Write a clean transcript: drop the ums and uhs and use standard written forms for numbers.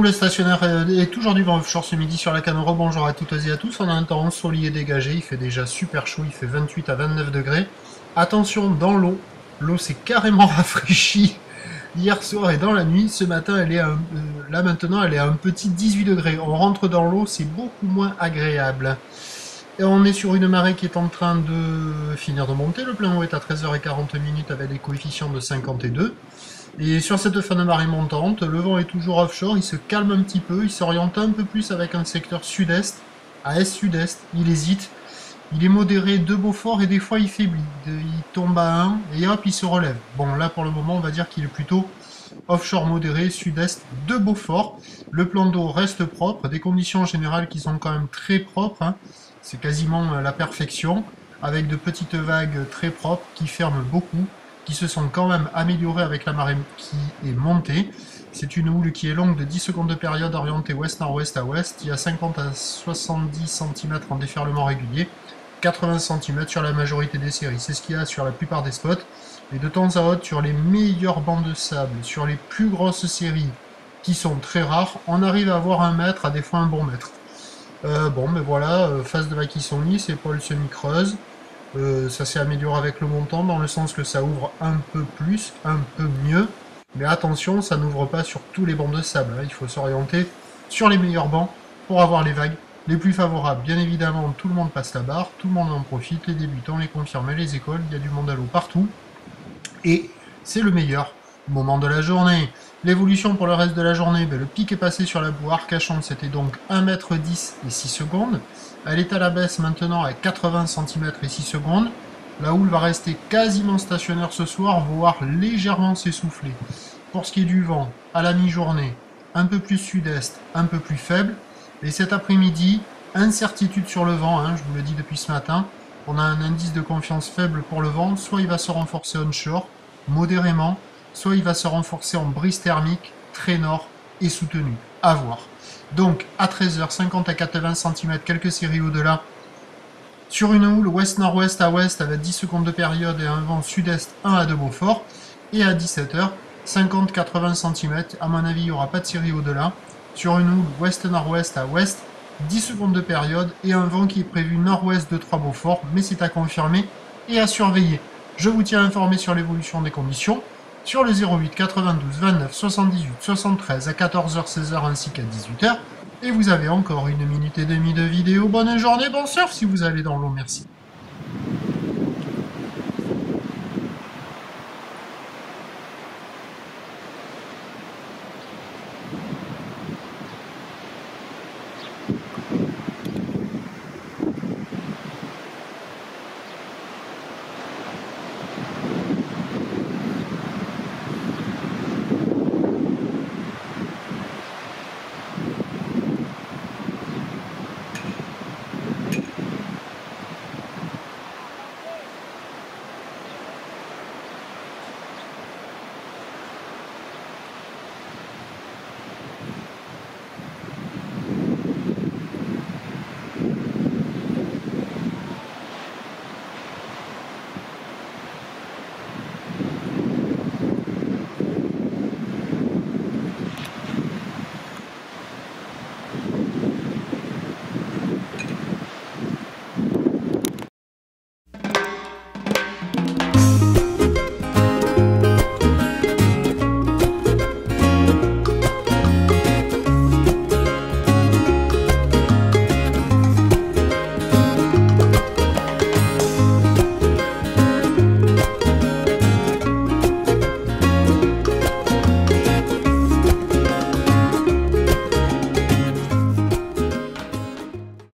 houle stationnaire est toujours du vent offshore ce midi sur la canne. Rebonjour à toutes et à tous. On a un temps ensoleillé dégagé. Il fait déjà super chaud. Il fait 28 à 29 degrés. Attention, dans l'eau. L'eau s'est carrément rafraîchie hier soir et dans la nuit. Ce matin, là maintenant, elle est à un petit 18 degrés. On rentre dans l'eau, c'est beaucoup moins agréable. Et on est sur une marée qui est en train de finir de monter. Le plein eau est à 13h40 avec des coefficients de 52. Et sur cette fin de marée montante, le vent est toujours offshore, il se calme un petit peu, il s'oriente un peu plus avec un secteur sud-est, à est-sud-est, il hésite. Il est modéré de Beaufort et des fois il faiblit. Il tombe à 1 et hop, il se relève. Bon, là pour le moment, on va dire qu'il est plutôt offshore modéré, sud-est de Beaufort. Le plan d'eau reste propre, des conditions générales qui sont quand même très propres. Hein. C'est quasiment la perfection, avec de petites vagues très propres qui ferment beaucoup, qui se sont quand même améliorées avec la marée qui est montée. C'est une houle qui est longue de 10 secondes de période orientée ouest-nord-ouest à ouest. Il y a 50 à 70 cm en déferlement régulier, 80 cm sur la majorité des séries. C'est ce qu'il y a sur la plupart des spots. Et de temps à autre, sur les meilleurs bancs de sable, sur les plus grosses séries, qui sont très rares, on arrive à avoir 1 mètre, à des fois un bon mètre. Bon, mais voilà, phase de vagues qui sont lisses, épaules semi-creuses. Ça s'est amélioré avec le montant, dans le sens que ça ouvre un peu plus, un peu mieux. Mais attention, ça n'ouvre pas sur tous les bancs de sable. Hein. Il faut s'orienter sur les meilleurs bancs pour avoir les vagues les plus favorables. Bien évidemment, tout le monde passe la barre, tout le monde en profite, les débutants, les confirmés, les écoles, il y a du monde à l'eau partout. Et c'est le meilleur moment de la journée. L'évolution pour le reste de la journée, le pic est passé sur la boue Arcachon, c'était donc 1,10 m et 6 secondes. Elle est à la baisse maintenant à 80 cm et 6 secondes. La houle va rester quasiment stationnaire ce soir, voire légèrement s'essouffler. Pour ce qui est du vent, à la mi-journée, un peu plus sud-est, un peu plus faible. Et cet après-midi, incertitude sur le vent, hein, je vous le dis depuis ce matin. On a un indice de confiance faible pour le vent, soit il va se renforcer onshore, modérément, soit il va se renforcer en brise thermique, très nord et soutenu. À voir. Donc, à 13h, 50 à 80 cm, quelques séries au-delà, sur une houle ouest-nord-ouest à ouest avec 10 secondes de période et un vent sud-est 1 à 2 Beaufort. Et à 17h, 50-80 cm, à mon avis, il n'y aura pas de série au-delà. Sur une houle ouest-nord-ouest à ouest, 10 secondes de période et un vent qui est prévu nord-ouest de 3 Beaufort, mais c'est à confirmer et à surveiller. Je vous tiens informé sur l'évolution des conditions sur le 08 92 29 78 73 à 14h, 16h ainsi qu'à 18h. Et vous avez encore 1 minute et demie de vidéo. Bonne journée, bon surf si vous allez dans l'eau, merci.